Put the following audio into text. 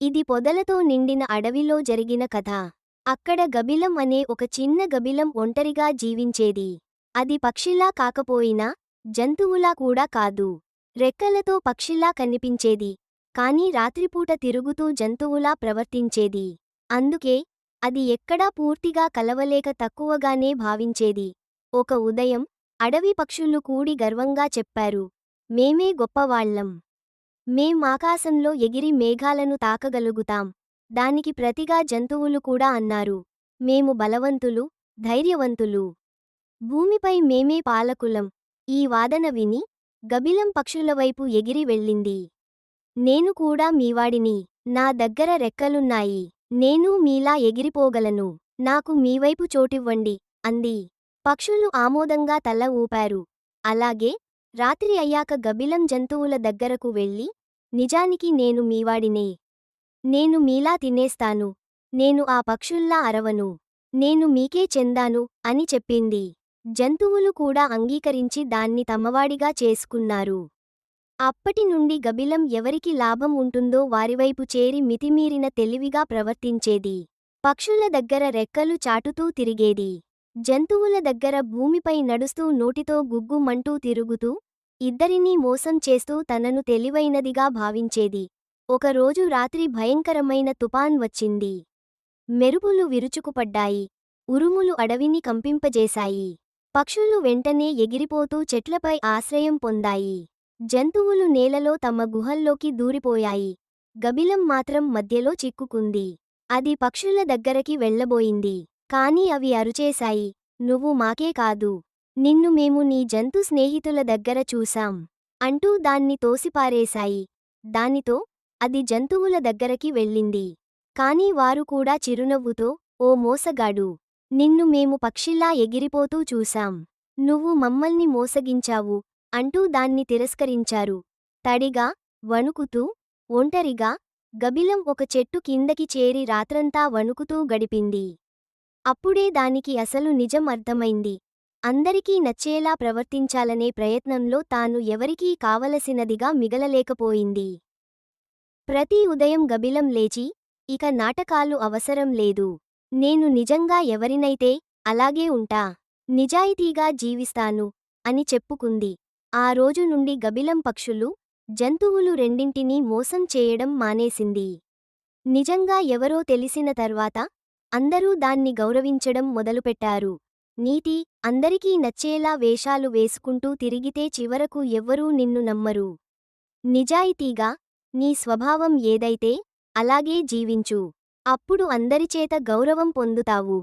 ఇది పొదలతో నిండిన అడవిలో జరిగిన కథ. అక్కడ గబిలం అనే ఒక చిన్న గబిలం ఒంటరిగా జీవించేది. అది పక్షిలా కాకపోయినా, జంతువులా కూడా కాదు. రెక్కలతో పక్షిలా కనిపించేది. కానీ రాత్రిపూట తిరుగుతూ జంతువులా ప్రవర్తించేది. అందుకే, అది ఎక్కడా పూర్తిగా కలవలేక తక్కువగానే భావించేది. ఒక ఉదయం, అడవి పక్షులు కూడి గర్వంగా చెప్పారు, మేమే గొప్పవాళ్లం. మేం ఆకాశంలో ఎగిరి మేఘాలను తాకగలుగుతాం. దానికి ప్రతిగా జంతువులు కూడా అన్నారు, మేము బలవంతులు, ధైర్యవంతులు. భూమిపై మేమే పాలకులం. ఈ వాదన విని, గబిలం పక్షులవైపు ఎగిరి వెళ్ళింది. నేను కూడా మీవాడిని. నా దగ్గర రెక్కలున్నాయి. నేనూ మీలా ఎగిరిపోగలను. నాకు మీవైపు చోటివ్వండి, అంది. పక్షులు ఆమోదంగా తల ఊపారు. అలాగే, రాత్రి అయ్యాక గబిలం జంతువుల దగ్గరకు వెళ్ళి, నిజానికి నేను మీవాడినే. నేను మీలా తినేస్తాను. నేను ఆ పక్షుల్లా అరవను. నేను మీకే చెందాను, అని చెప్పింది. జంతువులు కూడా అంగీకరించి దాన్ని తమవాడిగా చేసుకున్నారు. అప్పటి నుండి గబిలం ఎవరికి లాభం ఉంటుందో వారివైపు చేరి మితిమీరిన తెలివిగా ప్రవర్తించేది. పక్షుల దగ్గర రెక్కలు చాటుతూ తిరిగేది. జంతువుల దగ్గర భూమిపై నడుస్తూ నోటితో గుగ్గుమంటూ తిరుగుతూ, ఇద్దరినీ మోసం చేస్తూ తనను తెలివైనదిగా భావించేది. ఒకరోజు రాత్రి భయంకరమైన తుపాన్ వచ్చింది. మెరుపులు విరుచుకుపడ్డాయి. ఉరుములు అడవిని కంపింపజేశాయి. పక్షులు వెంటనే ఎగిరిపోతూ చెట్లపై ఆశ్రయం పొందాయి. జంతువులు నేలలో తమ గుహల్లోకి దూరిపోయాయి. గబిలం మాత్రం మధ్యలో చిక్కుకుంది. అది పక్షుల దగ్గరకి వెళ్ళబోయింది. కాని అవి అరుచేశాయి, నువ్వు మాకే కాదు, నిన్ను మేము నీ జంతు స్నేహితుల దగ్గర చూశాం, అంటూ దాన్ని తోసిపారేశాయి. దానితో, అది జంతువుల దగ్గరకి వెళ్ళింది. కాని వారు కూడా చిరునవ్వుతో, ఓ మోసగాడు, నిన్ను మేము పక్షిలా ఎగిరిపోతూ చూశాం. నువ్వు మమ్మల్ని మోసగించావు, అంటూ దాన్ని తిరస్కరించారు. తడిగా, వణుకుతూ, ఒంటరిగా, గబిలం ఒక చెట్టు కిందకి చేరి రాత్రంతా వణుకుతూ గడిపింది. అప్పుడే దానికి అసలు నిజం అర్థమైంది. అందరికీ నచ్చేలా ప్రవర్తించాలనే ప్రయత్నంలో తాను ఎవరికీ కావలసినదిగా మిగలలేకపోయింది. ప్రతి ఉదయం గబిలం లేచి, ఇక నాటకాలు అవసరం లేదు. నేను నిజంగా ఎవరినైతే, అలాగే ఉంటా. నిజాయితీగా జీవిస్తాను, అని చెప్పుకుంది. ఆ రోజు నుండి గబిలం పక్షులు, జంతువులు రెండింటినీ మోసం చేయడం మానేసింది. నిజంగా ఎవరో తెలిసిన తర్వాత, అందరూ దాన్ని గౌరవించడం మొదలుపెట్టారు. నీతి, అందరికీ నచ్చేలా వేషాలు వేసుకుంటూ తిరిగితే చివరకు ఎవ్వరూ నిన్ను నమ్మరు. నిజాయితీగా, నీ స్వభావం ఏదైతే, అలాగే జీవించు. అప్పుడు అందరిచేత గౌరవం పొందుతావు.